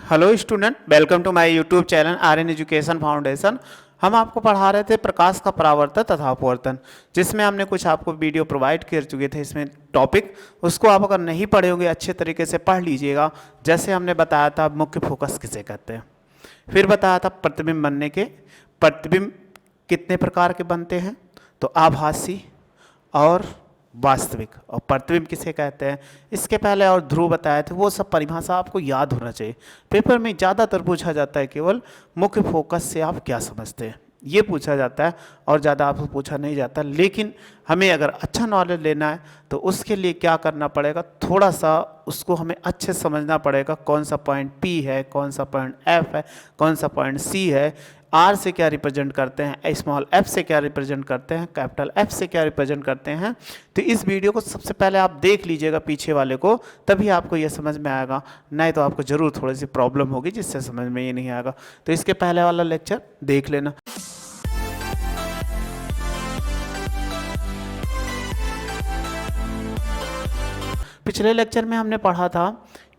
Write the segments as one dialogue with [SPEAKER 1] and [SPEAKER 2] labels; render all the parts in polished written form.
[SPEAKER 1] Hello student, welcome to my YouTube channel Aryan education foundation. हम आपको पढ़ा रहे थे प्रकाश का परावर्तन तथा अपवर्तन, जिसमें हमने कुछ आपको वीडियो प्रोवाइड कर चुके थे। इसमें टॉपिक उसको आप अगर नहीं पढ़े होंगे अच्छे तरीके से पढ़ लीजिएगा। जैसे हमने बताया था मुख्य फोकस किसे कहते हैं, फिर बताया था प्रतिबिंब बनने के, प्रतिबिंब कितने प्रकार के बनते हैं, तो आभासी और वास्तविक, और प्रतिबिंब किसे कहते हैं इसके पहले और ध्रुव बताए थे। वो सब परिभाषा आपको याद होना चाहिए। पेपर में ज़्यादातर पूछा जाता है केवल मुख्य फोकस से आप क्या समझते हैं, ये पूछा जाता है और ज़्यादा आपसे पूछा नहीं जाता। लेकिन हमें अगर अच्छा नॉलेज लेना है तो उसके लिए क्या करना पड़ेगा, थोड़ा सा उसको हमें अच्छे से समझना पड़ेगा। कौन सा पॉइंट P है, कौन सा पॉइंट F है, कौन सा पॉइंट C है, R से क्या रिप्रेजेंट करते हैं, स्मॉल f से क्या रिप्रेजेंट करते हैं, कैपिटल F से क्या रिप्रेजेंट करते हैं। तो इस वीडियो को सबसे पहले आप देख लीजिएगा पीछे वाले को, तभी आपको ये समझ में आएगा। नहीं तो आपको ज़रूर थोड़ी सी प्रॉब्लम होगी जिससे समझ में ये नहीं आएगा। तो इसके पहले वाला लेक्चर देख लेना। पिछले लेक्चर में हमने पढ़ा था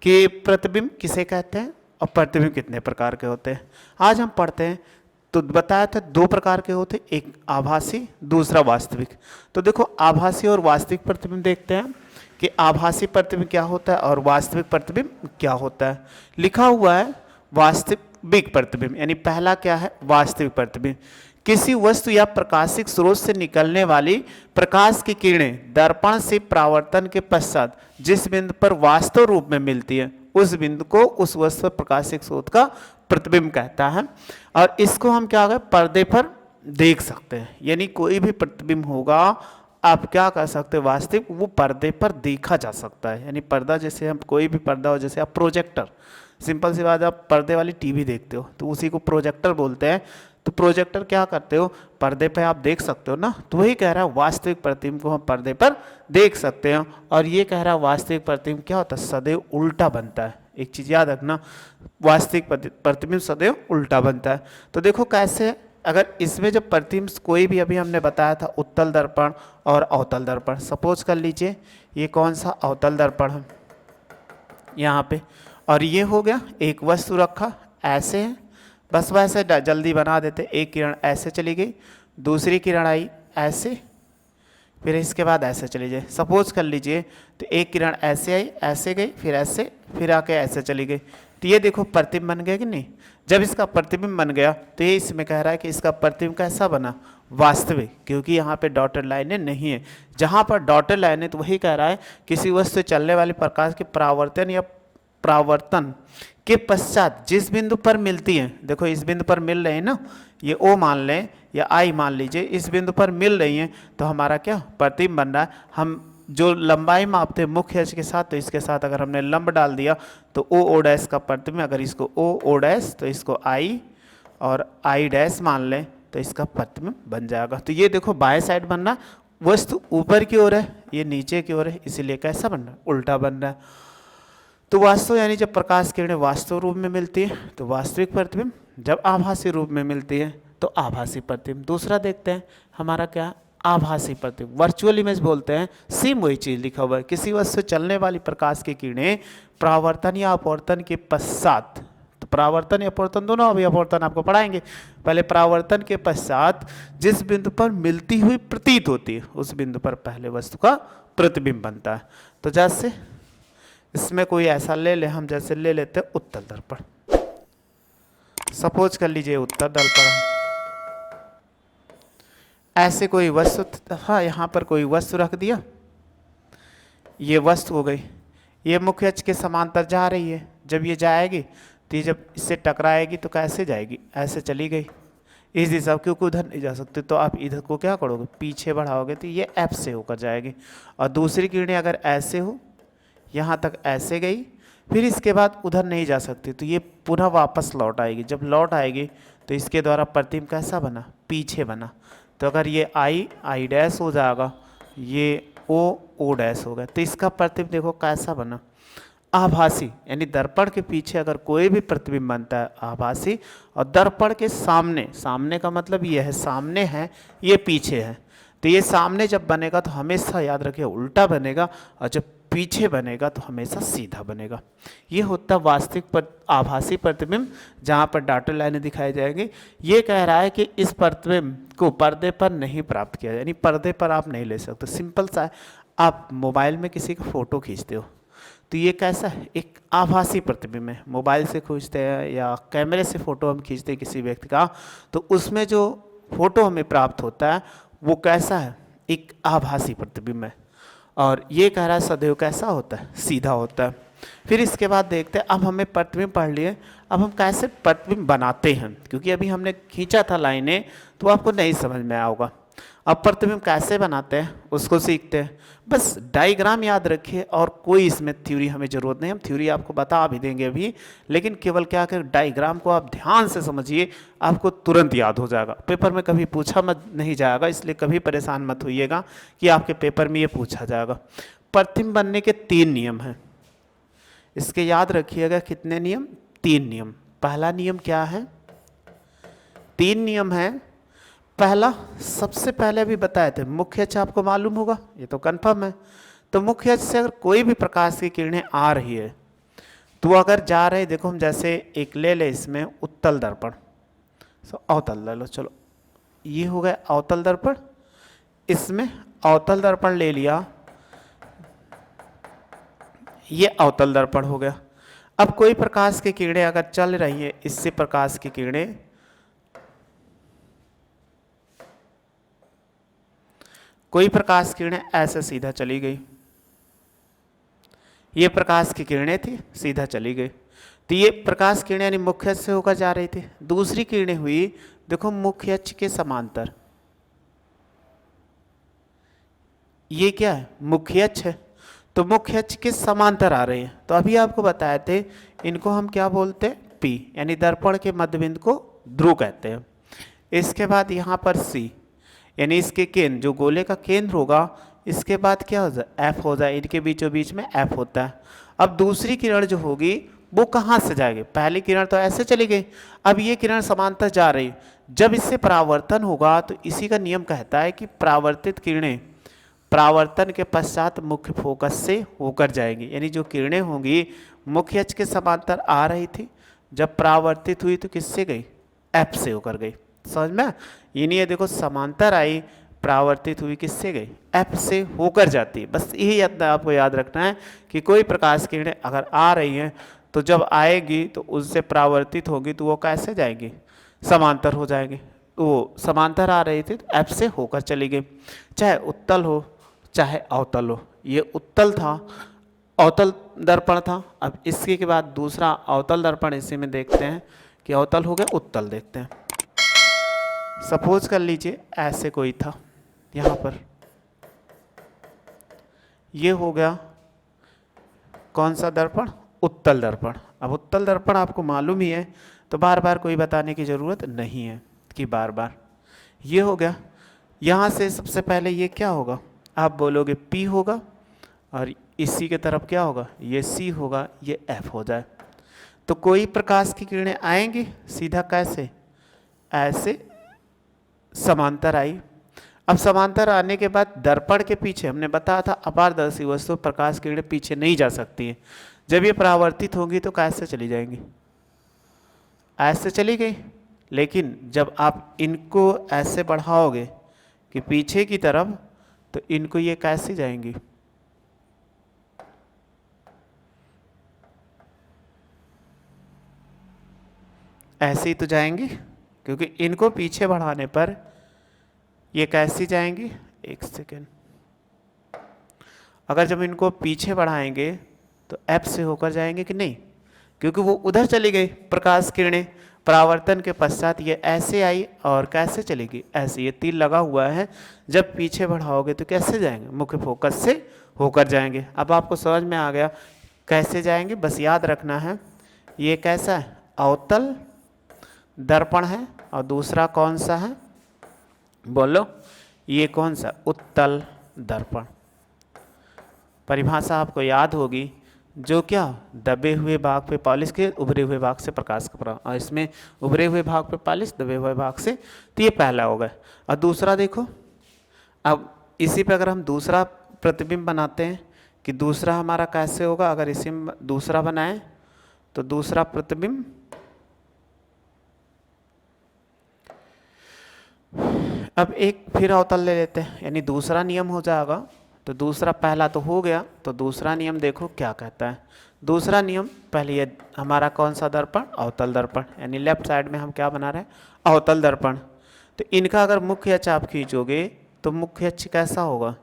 [SPEAKER 1] कि प्रतिबिंब किसे कहते हैं और प्रतिबिंब कितने प्रकार के होते हैं। आज हम पढ़ते हैं तो बताया था दो प्रकार के होते, एक आभासी, दूसरा वास्तविक। तो देखो आभासी और वास्तविक प्रतिबिंब देखते हैं कि आभासी प्रतिबिंब क्या होता है और वास्तविक प्रतिबिंब क्या होता है। लिखा हुआ है वास्तविक प्रतिबिंब, यानी पहला क्या है, वास्तविक प्रतिबिंब। किसी वस्तु या प्रकाशिक स्रोत से निकलने वाली प्रकाश की किरणें दर्पण से परावर्तन के पश्चात जिस बिंदु पर वास्तव रूप में मिलती है उस बिंदु को उस वस्तु प्रकाशिक स्रोत का प्रतिबिंब कहता है। और इसको हम क्या कहें, पर्दे पर देख सकते हैं। यानी कोई भी प्रतिबिंब होगा आप क्या कर सकते हैं, वास्तविक वो पर्दे पर देखा जा सकता है। यानी पर्दा, जैसे हम कोई भी पर्दा हो, जैसे आप प्रोजेक्टर, सिंपल सी बात, आप पर्दे वाली टीवी देखते हो तो उसी को प्रोजेक्टर बोलते हैं। तो प्रोजेक्टर क्या करते हो, पर्दे पे आप देख सकते हो ना। तो वही कह रहा है वास्तविक प्रतिबिंब को हम पर्दे पर देख सकते हैं। और ये कह रहा है वास्तविक प्रतिबिंब क्या होता है, सदैव उल्टा बनता है। एक चीज़ याद रखना, वास्तविक प्रतिबिंब सदैव उल्टा बनता है। तो देखो कैसे, अगर इसमें जब प्रतिबिंब कोई भी, अभी हमने बताया था उत्तल दर्पण और अवतल दर्पण। सपोज कर लीजिए ये कौन सा अवतल दर्पण है यहाँ पे, और ये हो गया एक वस्तु रखा ऐसे है, बस वैसे जल्दी बना देते। एक किरण ऐसे चली गई, दूसरी किरण आई ऐसे, फिर इसके बाद ऐसे चली जाए। सपोज कर लीजिए तो एक किरण ऐसे आई, ऐसे गई, फिर ऐसे, फिर आके ऐसे चली गई। तो ये देखो प्रतिबिंब बन गया कि नहीं। जब इसका प्रतिबिंब बन गया तो ये इसमें कह रहा है कि इसका प्रतिबिंब कैसा बना, वास्तविक, क्योंकि यहाँ पे डॉटेड लाइनें नहीं है। जहाँ पर डॉटेड लाइनें, तो वही कह रहा है किसी वस्तु से चलने वाली प्रकाश के परावर्तन या परावर्तन के पश्चात जिस बिंदु पर मिलती है, देखो इस बिंदु पर मिल रहे हैं ना, ये O मान लें या I मान लीजिए, इस बिंदु पर मिल रही हैं, तो हमारा क्या प्रतिबिंब बन रहा है। हम जो लंबाई मापते हैं मुख्य अक्ष के साथ, तो इसके साथ अगर हमने लंब डाल दिया तो O डैश का प्रतिबिंब, अगर इसको O डैश तो इसको I और I डैश मान लें तो इसका प्रतिबिंब बन जाएगा। तो ये देखो बाएं साइड बन रहा, वस्तु ऊपर की ओर है, ये नीचे की ओर है, इसीलिए कैसा बन रहा है, उल्टा बन रहा है। तो वास्तव यानी जब प्रकाश किरणें वास्तव रूप में मिलती है तो वास्तविक प्रतिबिंब, जब आभासी रूप में मिलती है तो आभासी प्रतिबिंब। दूसरा देखते हैं हमारा क्या, आभासी प्रतिबिंब, वर्चुअल इमेज बोलते हैं। सेम वही चीज़ लिखा हुआ है, किसी वस्तु से चलने वाली प्रकाश की किरणें परावर्तन या अपवर्तन के पश्चात, तो परावर्तन या अपवर्तन दोनों, अभी अपवर्तन आपको पढ़ाएंगे, पहले परावर्तन के पश्चात जिस बिंदु पर मिलती हुई प्रतीत होती है उस बिंदु पर पहले वस्तु का प्रतिबिंब बनता है। तो जैसे इसमें कोई ऐसा ले ले, हम जैसे ले लेते हैं उत्तल दर्पण। सपोज कर लीजिए उत्तल दर्पण, ऐसे कोई वस्तु, हाँ यहाँ पर कोई वस्तु रख दिया, ये वस्तु हो गई, ये मुख्य अक्ष के समांतर जा रही है। जब ये जाएगी तो ये जब इससे टकराएगी तो कैसे जाएगी, ऐसे चली गई इस दिशा, क्योंकि उधर नहीं जा सकते तो आप इधर को क्या करोगे, पीछे बढ़ाओगे तो ये F से होकर जाएगी। और दूसरी किरणें अगर ऐसे हो, यहाँ तक ऐसे गई, फिर इसके बाद उधर नहीं जा सकती तो ये पुनः वापस लौट आएगी। जब लौट आएगी तो इसके द्वारा प्रतिबिंब कैसा बना, पीछे बना। तो अगर ये I डैश हो जाएगा, ये O डैश हो गया, तो इसका प्रतिबिंब देखो कैसा बना, आभासी। यानी दर्पण के पीछे अगर कोई भी प्रतिबिंब बनता है आभासी, और दर्पण के सामने, सामने का मतलब ये है, सामने है, ये पीछे है, तो ये सामने जब बनेगा तो हमेशा याद रखिए उल्टा बनेगा, और जब पीछे बनेगा तो हमेशा सीधा बनेगा। ये होता वास्तविक आभासी प्रतिबिंब जहाँ पर डॉटेड लाइनें दिखाई जाएंगी। ये कह रहा है कि इस प्रतिबिंब को पर्दे पर नहीं प्राप्त किया, यानी पर्दे पर आप नहीं ले सकते। सिंपल सा है, आप मोबाइल में किसी का फ़ोटो खींचते हो तो ये कैसा है, एक आभासी प्रतिबिंब है। मोबाइल से खींचते हैं या कैमरे से फ़ोटो हम खींचते हैं किसी व्यक्ति का, तो उसमें जो फ़ोटो हमें प्राप्त होता है वो कैसा है, एक आभासी प्रतिबिंब है। और ये कह रहा है सदैव कैसा होता है, सीधा होता है। फिर इसके बाद देखते हैं, अब हमें प्रतिबिंब पढ़ लिए, अब हम कैसे प्रतिबिंब बनाते हैं, क्योंकि अभी हमने खींचा था लाइनें तो आपको नहीं समझ में आया होगा। अब प्रतिबिंब कैसे बनाते हैं उसको सीखते हैं। बस डायग्राम याद रखिए और कोई इसमें थ्योरी हमें ज़रूरत नहीं, हम थ्योरी आपको बता भी देंगे अभी, लेकिन केवल क्या कर डायग्राम को आप ध्यान से समझिए, आपको तुरंत याद हो जाएगा। पेपर में कभी पूछा मत नहीं जाएगा, इसलिए कभी परेशान मत होइएगा कि आपके पेपर में ये पूछा जाएगा। प्रतिबिंब बनने के 3 नियम हैं, इसके याद रखिएगा। कितने नियम? 3 नियम। पहला नियम क्या है? 3 नियम है। पहला, सबसे पहले अभी बताए थे, मुख्य अक्ष आपको मालूम होगा, ये तो कंफर्म है। तो मुख्य अक्ष से अगर कोई भी प्रकाश की किरणें आ रही है तो अगर जा रहे, देखो हम जैसे एक ले ले इसमें उत्तल दर्पण, अवतल ले लो, चलो ये हो गया अवतल दर्पण। इसमें अवतल दर्पण ले लिया, ये अवतल दर्पण हो गया। अब कोई प्रकाश की किरणें अगर चल रही है, इससे प्रकाश की किरणें कोई प्रकाश किरणें ऐसे सीधा चली गई, ये प्रकाश की किरणें थी सीधा चली गई, तो ये प्रकाश किरणें यानी मुख्य अक्ष से होकर जा रही थी। दूसरी किरणें हुई, देखो मुख्य अक्ष के समांतर, ये क्या है, मुख्य अक्ष है, तो मुख्य अक्ष के समांतर आ रही है। तो अभी आपको बताए थे इनको हम क्या बोलते हैं, P, यानी दर्पण के मध्यबिंदु को ध्रुव कहते हैं। इसके बाद यहाँ पर C, यानी इसके केंद्र, जो गोले का केंद्र होगा, इसके बाद क्या हो जाए, F हो जाए, इनके बीचों बीच में F होता है। अब दूसरी किरण जो होगी वो कहाँ से जाएगी, पहली किरण तो ऐसे चली गई, अब ये किरण समांतर जा रही, जब इससे परावर्तन होगा तो इसी का नियम कहता है कि परावर्तित किरणें परावर्तन के पश्चात मुख्य फोकस से होकर जाएंगी। यानी जो किरणें होंगी मुख्य अक्ष के समांतर आ रही थी, जब परावर्तित हुई तो किससे गई, F से होकर गई। समझ में? ये नहीं है, देखो समांतर आई, परावर्तित हुई, किससे गई, F से होकर जाती है। बस यही आपको याद रखना है कि कोई प्रकाश किरणें अगर आ रही हैं तो जब आएगी तो उससे परावर्तित होगी तो वो कैसे जाएगी, समांतर हो जाएगी। तो वो समांतर आ रही थी तो F से होकर चली गई, चाहे उत्तल हो चाहे अवतल हो। ये उत्तल था, अवतल दर्पण था। अब इसके के बाद दूसरा अवतल दर्पण इसी में देखते हैं कि अवतल हो गया, उत्तल देखते हैं। सपोज कर लीजिए ऐसे कोई था, यहाँ पर ये हो गया कौन सा दर्पण, उत्तल दर्पण। अब उत्तल दर्पण आपको मालूम ही है तो बार बार कोई बताने की ज़रूरत नहीं है कि बार बार। ये हो गया, यहाँ से सबसे पहले ये क्या होगा, आप बोलोगे P होगा, और इसी के तरफ क्या होगा, ये C होगा, ये F हो जाए। तो कोई प्रकाश की किरणें आएंगी सीधा कैसे, ऐसे समांतर आई। अब समांतर आने के बाद दर्पण के पीछे हमने बताया था अपारदर्शी वस्तु प्रकाश की किरणें पीछे नहीं जा सकती हैं। जब ये परावर्तित होंगी तो कैसे चली जाएंगी, ऐसे चली गई। लेकिन जब आप इनको ऐसे बढ़ाओगे कि पीछे की तरफ, तो इनको ये कैसे जाएंगी, ऐसे ही तो जाएंगी, क्योंकि इनको पीछे बढ़ाने पर ये कैसी जाएंगी, एक सेकेंड, अगर जब इनको पीछे बढ़ाएंगे तो F से होकर जाएंगे कि नहीं, क्योंकि वो उधर चली गई प्रकाश किरणें परावर्तन के पश्चात, ये ऐसे आई और कैसे चलेगी, ऐसे, ये तीर लगा हुआ है, जब पीछे बढ़ाओगे तो कैसे जाएंगे, मुख्य फोकस से होकर जाएंगे। अब आपको समझ में आ गया कैसे जाएंगे, बस याद रखना है। ये कैसा है, अवतल दर्पण है, और दूसरा कौन सा है, बोलो, ये कौन सा, उत्तल दर्पण। परिभाषा आपको याद होगी, जो क्या, दबे हुए भाग पे पॉलिश के उभरे हुए भाग से प्रकाश का प्रभाव, और इसमें उभरे हुए भाग पे पॉलिश, दबे हुए भाग से, तो ये पहला होगा। और दूसरा देखो, अब इसी पे अगर हम दूसरा प्रतिबिंब बनाते हैं कि दूसरा हमारा कैसे होगा, अगर इसी में दूसरा बनाए तो दूसरा प्रतिबिंब अब एक फिर अवतल ले लेते हैं, यानी दूसरा नियम हो जाएगा। तो दूसरा पहला तो हो गया, तो दूसरा नियम देखो क्या कहता है। दूसरा नियम पहले ये हमारा कौन सा दर्पण, अवतल दर्पण, यानी लेफ्ट साइड में हम क्या बना रहे हैं, अवतल दर्पण। तो इनका अगर मुख्य अक्ष आप खींचोगे तो मुख्य अक्ष कैसा होगा,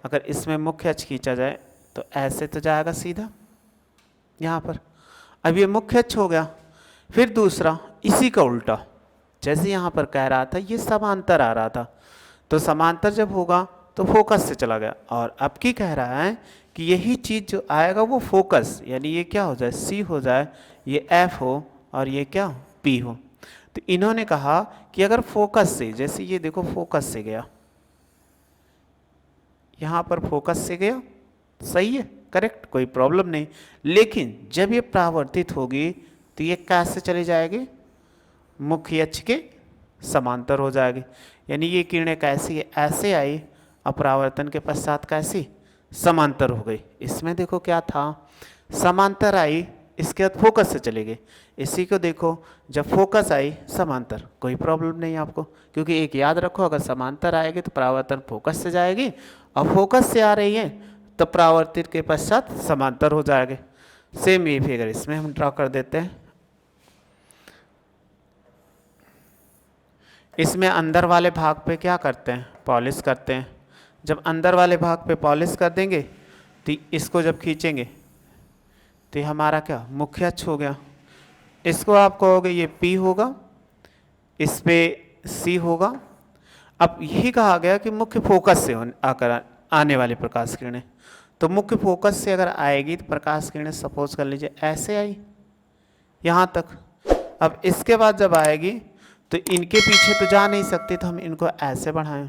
[SPEAKER 1] अगर इसमें मुख्य अक्ष खींचा जाए तो ऐसे तो जाएगा सीधा यहाँ पर। अब ये मुख्य अक्ष हो गया। फिर दूसरा इसी का उल्टा, जैसे यहाँ पर कह रहा था ये समांतर आ रहा था, तो समांतर जब होगा तो फोकस से चला गया। और अब की कह रहा है कि यही चीज़ जो आएगा वो फोकस, यानी ये क्या हो जाए, सी हो जाए, ये एफ हो और ये क्या हो, पी हो। तो इन्होंने कहा कि अगर फोकस से, जैसे ये देखो फोकस से गया, यहाँ पर फोकस से गया, सही है, करेक्ट, कोई प्रॉब्लम नहीं। लेकिन जब ये परावर्तित होगी तो ये कैसे चली जाएगी, मुख्य अक्ष के समांतर हो जाएगी। यानी ये किरणें कैसी है, ऐसे आई, अपरावर्तन के पश्चात कैसी, समांतर हो गई। इसमें देखो क्या था, समांतर आई, इसके बाद फोकस से चले गए। इसी को देखो, जब फोकस आई समांतर, कोई प्रॉब्लम नहीं आपको, क्योंकि एक याद रखो, अगर समांतर आएगी तो परावर्तन फोकस से जाएगी, और फोकस से आ रही है तो परावर्तित के पश्चात समांतर हो जाएगी। सेम ये फिगर इसमें हम ड्रॉ कर देते हैं। इसमें अंदर वाले भाग पे क्या करते हैं, पॉलिश करते हैं। जब अंदर वाले भाग पे पॉलिश कर देंगे तो इसको जब खींचेंगे तो ये हमारा क्या, मुख्य अक्ष हो गया। इसको आप कहोगे ये P होगा, इस पे C होगा। अब यही कहा गया कि मुख्य फोकस से आकर आने वाली प्रकाश किरणें, तो मुख्य फोकस से अगर आएगी तो प्रकाश किरणें सपोज कर लीजिए ऐसे आई यहाँ तक। अब इसके बाद जब आएगी तो इनके पीछे तो जा नहीं सकती, तो हम इनको ऐसे बढ़ाएं।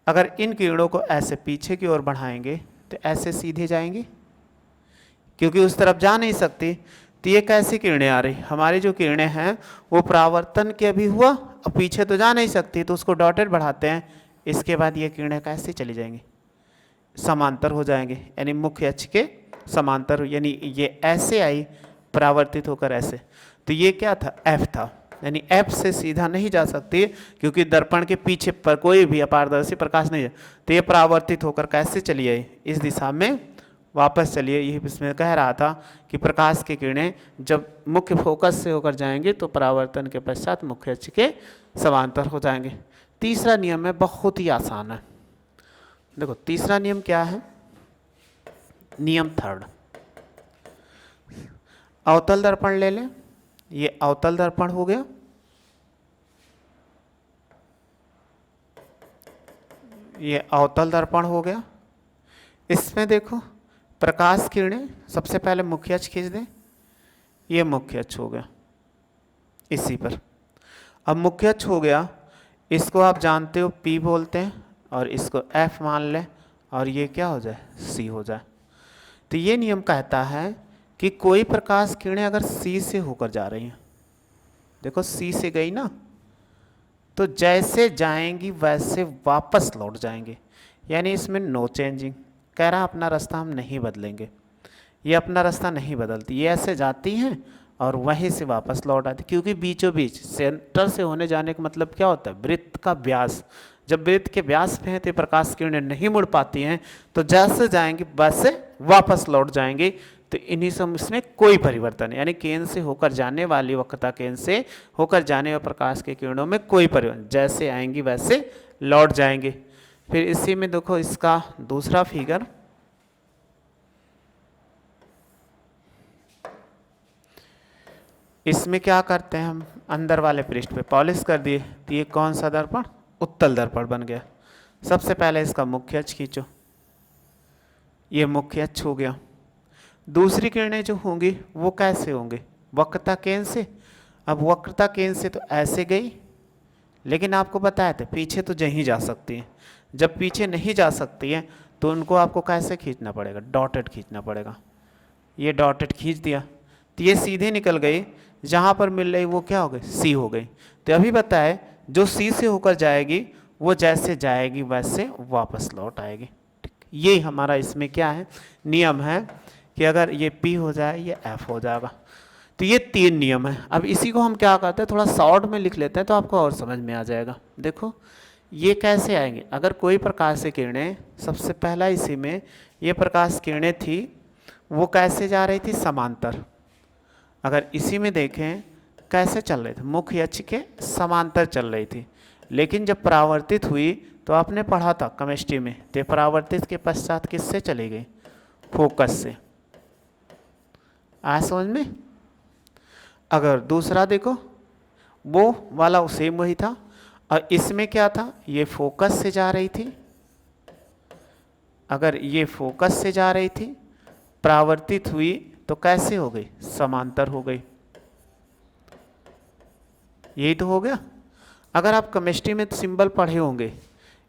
[SPEAKER 1] अगर इन किरणों को ऐसे पीछे की ओर बढ़ाएंगे तो ऐसे सीधे जाएंगी, क्योंकि उस तरफ जा नहीं सकती। तो ये कैसी किरणें आ रही, हमारी जो किरणें हैं वो परावर्तन के अभी हुआ, अब पीछे तो जा नहीं सकती, तो उसको डॉटेड बढ़ाते हैं। इसके बाद ये किरणें कैसे चली जाएंगी, समांतर हो जाएंगे, यानी मुख्य अक्ष के समांतर। यानी ये ऐसे आई परावर्तित होकर ऐसे, तो ये क्या था, F था, यानी F से सीधा नहीं जा सकती, क्योंकि दर्पण के पीछे पर कोई भी अपारदर्शी प्रकाश नहीं है। तो ये परावर्तित होकर कैसे चली आई, इस दिशा में वापस चलिए। यही इसमें कह रहा था कि प्रकाश की किरणें जब मुख्य फोकस से होकर जाएंगे तो परावर्तन के पश्चात मुख्य अक्ष के समांतर हो जाएंगे। तीसरा नियम है, बहुत ही आसान है। देखो तीसरा नियम क्या है, नियम थर्ड। अवतल दर्पण ले लें, ये अवतल दर्पण हो गया, ये अवतल दर्पण हो गया। इसमें देखो प्रकाश किरणें सबसे पहले मुख्य अक्ष खींच दें, ये मुख्य अक्ष हो गया इसी पर। अब मुख्य अक्ष हो गया, इसको आप जानते हो P बोलते हैं, और इसको F मान लें, और ये क्या हो जाए, C हो जाए। तो ये नियम कहता है कि कोई प्रकाश किरणें अगर C से होकर जा रही हैं, देखो C से गई ना, तो जैसे जाएंगी वैसे वापस लौट जाएंगे, यानी इसमें नो चेंजिंग। कह रहा अपना रास्ता हम नहीं बदलेंगे, ये अपना रास्ता नहीं बदलती, ये ऐसे जाती हैं और वहीं से वापस लौट आती, क्योंकि बीचों बीच सेंटर से होने जाने का मतलब क्या होता है, वृत्त का व्यास। जब वृत्त के व्यास पे हैं तो प्रकाश किरणें नहीं मुड़ पाती हैं, तो जैसे जाएंगी वैसे वापस लौट जाएंगी। तो इन्हीं सब इसमें कोई परिवर्तन है, यानी केंद्र से होकर जाने वाली वक्रता केंद्र से होकर जाने वाले प्रकाश के किरणों में कोई परिवर्तन, जैसे आएंगी वैसे लौट जाएंगे। फिर इसी में देखो इसका दूसरा फिगर, इसमें क्या करते हैं हम, अंदर वाले पृष्ठ पे पॉलिश कर दिए, तो ये कौन सा दर्पण, उत्तल दर्पण बन गया। सबसे पहले इसका मुख्य अक्ष खींचो, ये मुख्य अक्ष हो गया। दूसरी किरणें जो होंगी वो कैसे होंगे, वक्रता केंद्र से। अब वक्रता केंद्र से तो ऐसे गई, लेकिन आपको बताया था पीछे तो नहीं जा सकती हैं। जब पीछे नहीं जा सकती हैं तो उनको आपको कैसे खींचना पड़ेगा, डॉटेड खींचना पड़ेगा। ये डॉटेड खींच दिया तो ये सीधे निकल गई, जहाँ पर मिल रही वो क्या हो गई, C हो गई। तो अभी बताए जो C से होकर जाएगी वो जैसे जाएगी वैसे वापस लौट आएगी। ठीक, ये हमारा इसमें क्या है, नियम है कि अगर ये P हो जाए ये F हो जाएगा। तो ये 3 नियम है। अब इसी को हम क्या करते हैं, थोड़ा शॉर्ट में लिख लेते हैं तो आपको और समझ में आ जाएगा। देखो ये कैसे आएंगे, अगर कोई प्रकाश से किरणें, सबसे पहला इसी में ये प्रकाश किरणें थी, वो कैसे जा रही थी, समांतर। अगर इसी में देखें कैसे चल रहे थे, मुख्य अक्ष के समांतर चल रही थी। लेकिन जब परावर्तित हुई तो आपने पढ़ा था केमिस्ट्री में, तो परावर्तित के पश्चात किससे चली गई, फोकस से। आया समझ में। अगर दूसरा देखो, वो वाला सेम वही था, और इसमें क्या था, ये फोकस से जा रही थी। अगर ये फोकस से जा रही थी, परावर्तित हुई तो कैसे हो गई, समांतर हो गई। यही तो हो गया। अगर आप केमिस्ट्री में सिंबल पढ़े होंगे,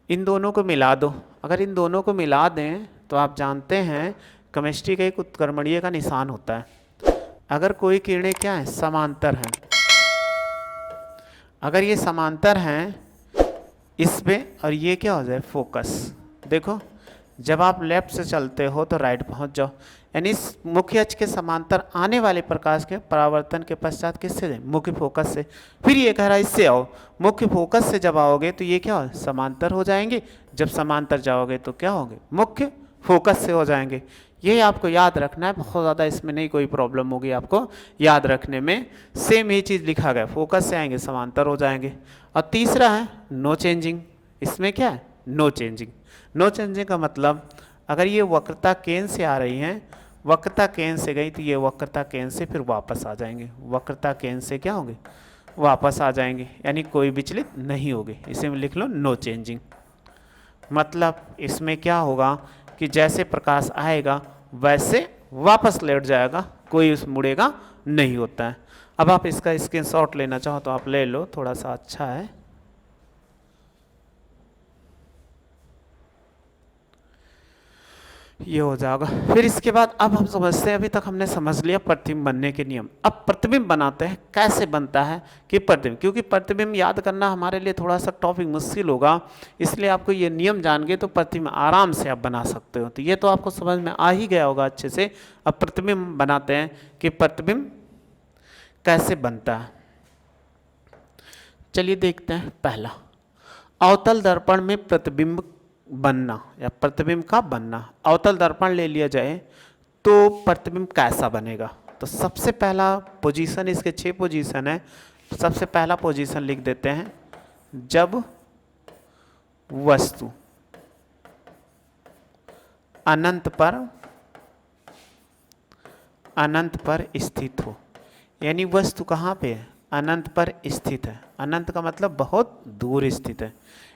[SPEAKER 1] इन दोनों को मिला दो। अगर इन दोनों को मिला दें तो आप जानते हैं केमिस्ट्री का एक उत्क्रमणीय का निशान होता है। अगर कोई किरणें क्या है, समांतर हैं, अगर ये समांतर हैं इस पे, और ये क्या हो जाए, फोकस। देखो जब आप लेफ्ट से चलते हो तो राइट पहुंच जाओ, यानी इस मुख्य अक्ष के समांतर आने वाले प्रकाश के परावर्तन के पश्चात किससे जाए, मुख्य फोकस से। फिर ये कह रहा है इससे आओ, मुख्य फोकस से जब आओगे तो ये क्या हो, समांतर हो जाएंगे। जब समांतर जाओगे तो क्या होंगे, मुख्य फोकस से हो जाएंगे। ये आपको याद रखना है, बहुत ज़्यादा इसमें नहीं कोई प्रॉब्लम होगी आपको याद रखने में। सेम ही चीज़ लिखा गया, फोकस से आएंगे समांतर हो जाएंगे। और तीसरा है नो चेंजिंग। इसमें क्या है, नो चेंजिंग। नो चेंजिंग का मतलब अगर ये वक्रता केंद्र से आ रही हैं, वक्रता केंद्र से गई तो ये वक्रता केंद्र से फिर वापस आ जाएंगे, वक्रता केंद्र से क्या होंगे, वापस आ जाएंगे, यानी कोई विचलित नहीं होगी। इसे में लिख लो नो चेंजिंग। मतलब इसमें क्या होगा कि जैसे प्रकाश आएगा वैसे वापस लौट जाएगा, कोई उस मुड़ेगा नहीं होता है। अब आप इसका स्क्रीनशॉट लेना चाहो तो आप ले लो, थोड़ा सा अच्छा है। ये हो जाएगा। फिर इसके बाद अब हम समझते हैं, अभी तक हमने समझ लिया प्रतिबिंब बनने के नियम। अब प्रतिबिंब बनाते हैं, कैसे बनता है कि प्रतिबिंब, क्योंकि प्रतिबिंब याद करना हमारे लिए थोड़ा सा टॉपिक मुश्किल होगा, इसलिए आपको ये नियम जान गए तो प्रतिबिंब आराम से आप बना सकते हो। तो ये तो आपको समझ में आ ही गया होगा अच्छे से। अब प्रतिबिंब बनाते हैं कि प्रतिबिंब कैसे बनता है। चलिए देखते हैं। पहला, अवतल दर्पण में प्रतिबिंब बनना या प्रतिबिंब का बनना। अवतल दर्पण ले लिया जाए तो प्रतिबिंब कैसा बनेगा। तो सबसे पहला पोजीशन, इसके 6 पोजीशन है। सबसे पहला पोजीशन लिख देते हैं, जब वस्तु अनंत पर स्थित हो। यानी वस्तु कहाँ पे है, अनंत पर स्थित है। अनंत का मतलब बहुत दूर स्थित है,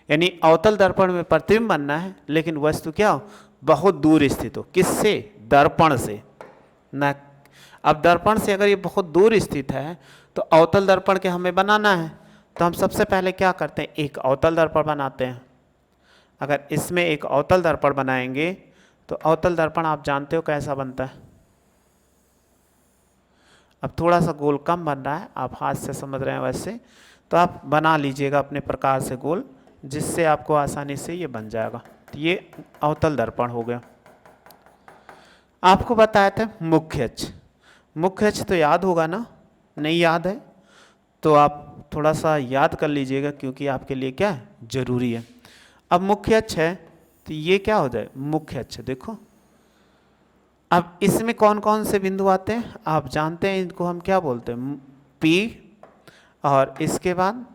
[SPEAKER 1] यानी अवतल दर्पण में प्रतिबिंब बनना है लेकिन वस्तु क्या हो, बहुत दूर स्थित हो। किससे, दर्पण से न। अब दर्पण से अगर ये बहुत दूर स्थित है तो अवतल दर्पण के हमें बनाना है, तो हम सबसे पहले क्या करते हैं, एक अवतल दर्पण बनाते हैं। अगर इसमें एक अवतल दर्पण बनाएंगे तो अवतल दर्पण आप जानते हो कैसा बनता है। अब थोड़ा सा गोल कम बन रहा है, आप हाथ से समझ रहे हैं वैसे, तो आप बना लीजिएगा अपने प्रकार से गोल, जिससे आपको आसानी से ये बन जाएगा। तो ये अवतल दर्पण हो गया। आपको बताया था मुख्य अक्ष। मुख्य अक्ष तो याद होगा ना, नहीं याद है तो आप थोड़ा सा याद कर लीजिएगा, क्योंकि आपके लिए क्या है, जरूरी है। अब मुख्य अक्ष है तो ये क्या हो जाए, मुख्य अक्ष। देखो अब इसमें कौन कौन से बिंदु आते हैं आप जानते हैं, इनको हम क्या बोलते हैं, P, और इसके बाद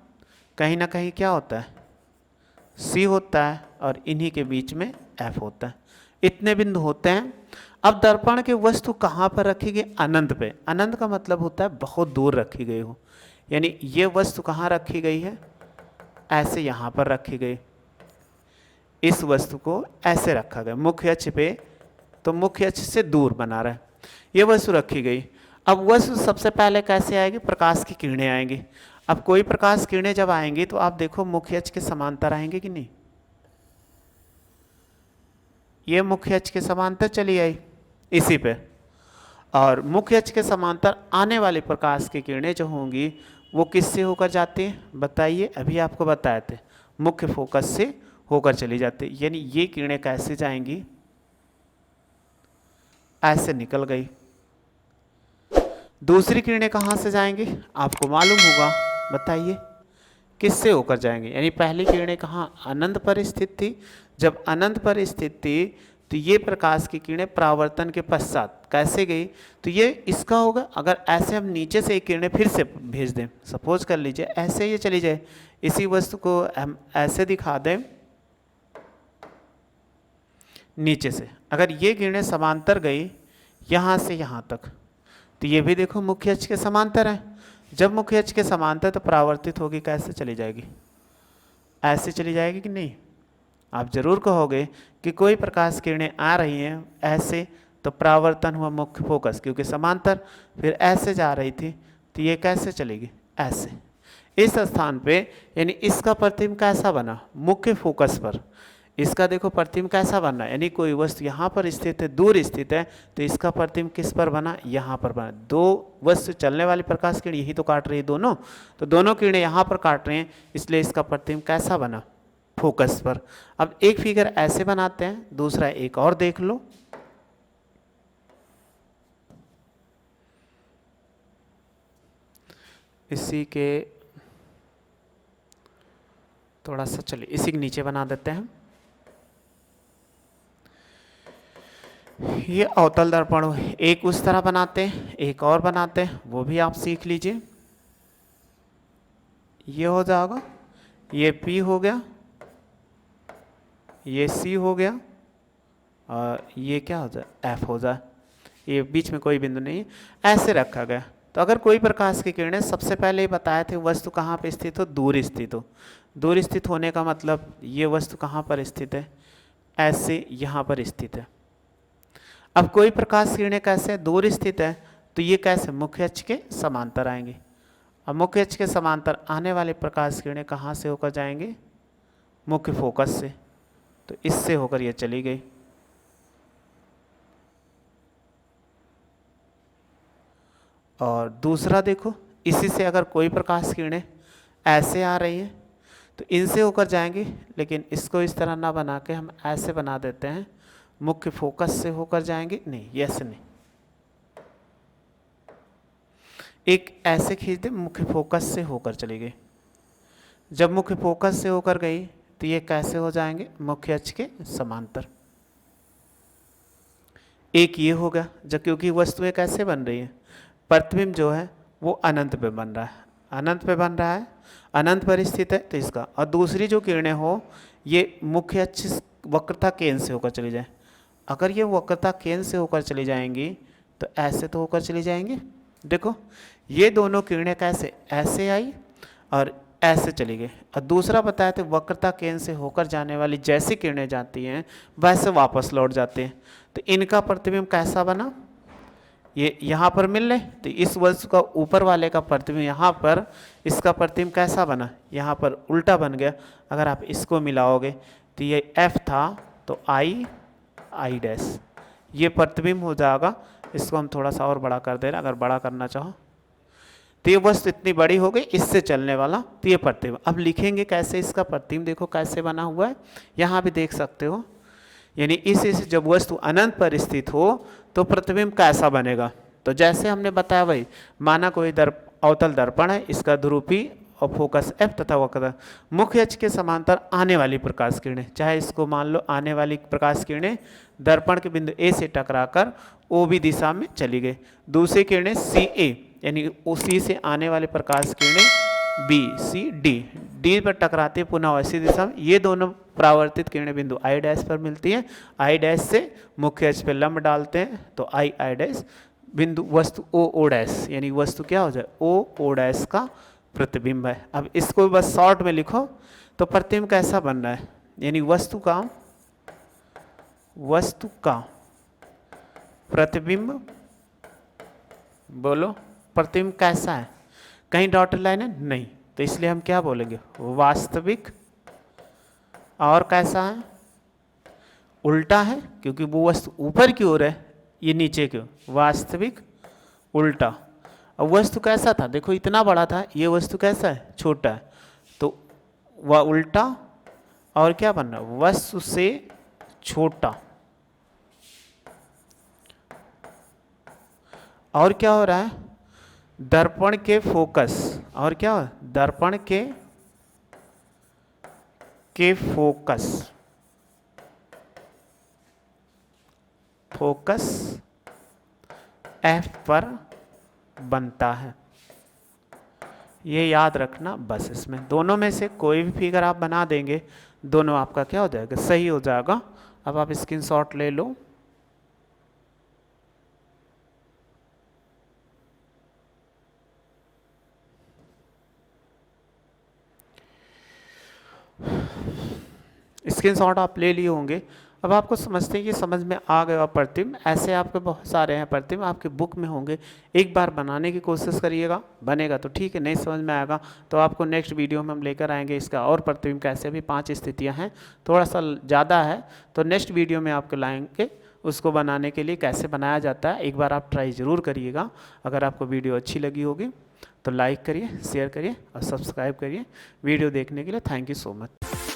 [SPEAKER 1] कहीं ना कहीं क्या होता है, C होता है, और इन्हीं के बीच में F होता है। इतने बिंदु होते हैं। अब दर्पण की वस्तु कहाँ पर रखी गई, अनंत पे। अनंत का मतलब होता है बहुत दूर रखी गई हो, यानी ये वस्तु कहाँ रखी गई है, ऐसे यहाँ पर रखी गई। इस वस्तु को ऐसे रखा गया मुख्य अक्ष पे, तो मुख्य अक्ष से दूर बना रहा है, ये वस्तु रखी गई। अब वस्तु सबसे पहले कैसे आएगी, प्रकाश की किरणें आएंगी। अब कोई प्रकाश किरणें जब आएंगी तो आप देखो मुख्य अक्ष के समांतर आएंगे कि नहीं, ये मुख्य अक्ष के समांतर चली आई इसी पे, और मुख्य अक्ष के समांतर आने वाली प्रकाश की किरणें जो होंगी वो किससे होकर जाती हैं, बताइए, अभी आपको बताए थे, मुख्य फोकस से होकर चली जाती है। यानी ये किरणें कैसे जाएंगी, ऐसे निकल गई। दूसरी किरणें कहाँ से जाएंगी आपको मालूम होगा, बताइए किससे होकर जाएंगे। यानी पहली किरणें कहाँ, अनंत पर स्थित थी। जब अनंत पर स्थित थी तो ये प्रकाश की किरणें परावर्तन के पश्चात कैसे गई, तो ये इसका होगा। अगर ऐसे हम नीचे से एक किरणें फिर से भेज दें, सपोज कर लीजिए ऐसे ये चली जाए, इसी वस्तु को हम ऐसे दिखा दें नीचे से, अगर ये किरणें समांतर गई यहाँ से यहाँ तक, तो ये भी देखो मुख्य अक्ष के समांतर है। जब मुख्य अक्ष के समांतर तो परावर्तित होगी कैसे चली जाएगी, ऐसे चली जाएगी कि नहीं। आप जरूर कहोगे कि कोई प्रकाश किरणें आ रही हैं ऐसे, तो परावर्तन हुआ मुख्य फोकस, क्योंकि समांतर। फिर ऐसे जा रही थी तो ये कैसे चलेगी, ऐसे। इस स्थान पे यानी इसका प्रतिबिंब कैसा बना, मुख्य फोकस पर। इसका देखो प्रतिबिंब कैसा बनना है, यानी कोई वस्तु यहाँ पर स्थित है, दूर स्थित है, तो इसका प्रतिबिंब किस पर बना, यहाँ पर बना। दो वस्तु चलने वाली प्रकाश किरण यही तो काट रही है दोनों, तो दोनों किरणें यहाँ पर काट रहे हैं, इसलिए इसका प्रतिबिंब कैसा बना, फोकस पर। अब एक फिगर ऐसे बनाते हैं, दूसरा एक और देख लो। इसी के थोड़ा सा चलिए इसी के नीचे बना देते हैं। ये अवतल दर्पण एक उस तरह बनाते हैं, एक और बनाते हैं, वो भी आप सीख लीजिए। ये हो जाएगा, ये P हो गया, ये C हो गया, और ये क्या हो जाए, F हो जाए। ये बीच में कोई बिंदु नहीं है, ऐसे रखा गया। तो अगर कोई प्रकाश की किरणें, सबसे पहले ही बताए थे वस्तु कहाँ पे स्थित हो, दूर स्थित हो। दूर स्थित होने का मतलब ये वस्तु कहाँ पर स्थित है, ऐसे यहाँ पर स्थित है। अब कोई प्रकाश किरणें कैसे दूर स्थित है, तो ये कैसे मुख्य अक्ष के समांतर आएंगे। अब मुख्य अक्ष के समांतर आने वाले प्रकाश किरणें कहाँ से होकर जाएंगे, मुख्य फोकस से, तो इससे होकर ये चली गई। और दूसरा देखो, इसी से अगर कोई प्रकाश किरणें ऐसे आ रही हैं तो इनसे होकर जाएंगी, लेकिन इसको इस तरह ना बना के हम ऐसे बना देते हैं, मुख्य फोकस से होकर जाएंगे, नहीं ये ऐसे नहीं, एक ऐसे खींच दे, मुख्य फोकस से होकर चली गई। जब मुख्य फोकस से होकर गई तो ये कैसे हो जाएंगे, मुख्य अक्ष के समांतर। एक ये हो गया, जब क्योंकि वस्तुएं कैसे बन रही है, प्रतिबिंब जो है वो अनंत पे बन रहा है, अनंत पे बन रहा है, अनंत पर स्थित है, तो इसका। और दूसरी जो किरणें हो ये मुख्य अक्ष वक्रता केंद्र से होकर चली जाए। अगर ये वक्रता केंद्र से होकर चली जाएंगी तो ऐसे तो होकर चली जाएंगी। देखो ये दोनों किरणें कैसे, ऐसे आई और ऐसे चली गई। और दूसरा बताया तो वक्रता केंद्र से होकर जाने वाली जैसी किरणें जाती हैं वैसे वापस लौट जाते हैं। तो इनका प्रतिबिंब कैसा बना, ये यहाँ पर मिल रहे, तो इस वस्तु का ऊपर वाले का प्रतिबिंब यहाँ पर, इसका प्रतिबिंब कैसा बना, यहाँ पर उल्टा बन गया। अगर आप इसको मिलाओगे तो ये F था तो I डैश, ये प्रतिबिंब हो जाएगा। इसको हम थोड़ा सा और बड़ा कर दे रहे हैं, अगर बड़ा करना चाहो तो ये वस्तु इतनी बड़ी हो गई, इससे चलने वाला, तो ये प्रतिबिंब। अब लिखेंगे कैसे इसका प्रतिबिंब, देखो कैसे बना हुआ है, यहाँ भी देख सकते हो। यानी इस जब वस्तु अनंत पर स्थित हो तो प्रतिबिंब कैसा बनेगा, तो जैसे हमने बताया वही, माना कोई अवतल दर्पण है, इसका ध्रुव P और फोकस F तथा वक्र मुख्य अक्ष के समांतर आने वाली प्रकाश किरणें, चाहे इसको मान लो आने वाली प्रकाश किरणें दर्पण के बिंदु A से टकराकर OB दिशा में चली गई। दूसरी किरणें CA यानी उसी से आने वाली प्रकाश किरणें BCD पर टकराती है पुनः वैसी दिशा में। ये दोनों परावर्तित किरणें बिंदु I डैश पर मिलती हैं। I डैश से मुख्य अक्ष पर लंब डालते हैं तो I डैश बिंदु वस्तु O डैश, यानी वस्तु क्या हो जाए O डैश का प्रतिबिंब है। अब इसको बस शॉर्ट में लिखो तो प्रतिबिंब कैसा बन रहा है, यानी वस्तु का प्रतिबिंब, बोलो प्रतिबिंब कैसा है, कहीं डॉटेड लाइन है नहीं, तो इसलिए हम क्या बोलेंगे, वास्तविक। और कैसा है, उल्टा है, क्योंकि वो वस्तु ऊपर की ओर है, ये नीचे की ओर, वास्तविक उल्टा। अब वस्तु कैसा था, देखो इतना बड़ा था, ये वस्तु कैसा है, छोटा है, तो वह उल्टा और क्या बन रहा है, वस्तु से छोटा। और क्या हो रहा है, दर्पण के फोकस, और क्या हो, दर्पण के फोकस, फोकस एफ पर बनता है। ये याद रखना बस। इसमें दोनों में से कोई भी फिगर आप बना देंगे, दोनों आपका क्या हो जाएगा, सही हो जाएगा। अब आप स्क्रीनशॉट ले लो। स्क्रीनशॉट आप ले लिए होंगे। अब आपको समझते हैं कि समझ में आ गया प्रतिबिंब। ऐसे आपके बहुत सारे हैं प्रतिबिंब, आपके बुक में होंगे। एक बार बनाने की कोशिश करिएगा, बनेगा तो ठीक है, नहीं समझ में आएगा तो आपको नेक्स्ट वीडियो में हम लेकर आएंगे इसका और प्रतिबिंब कैसे। भी 5 स्थितियां हैं, थोड़ा सा ज़्यादा है, तो नेक्स्ट वीडियो में आपको लाएंगे उसको बनाने के लिए कैसे बनाया जाता है। एक बार आप ट्राई ज़रूर करिएगा। अगर आपको वीडियो अच्छी लगी होगी तो लाइक करिए, शेयर करिए और सब्सक्राइब करिए। वीडियो देखने के लिए थैंक यू सो मच।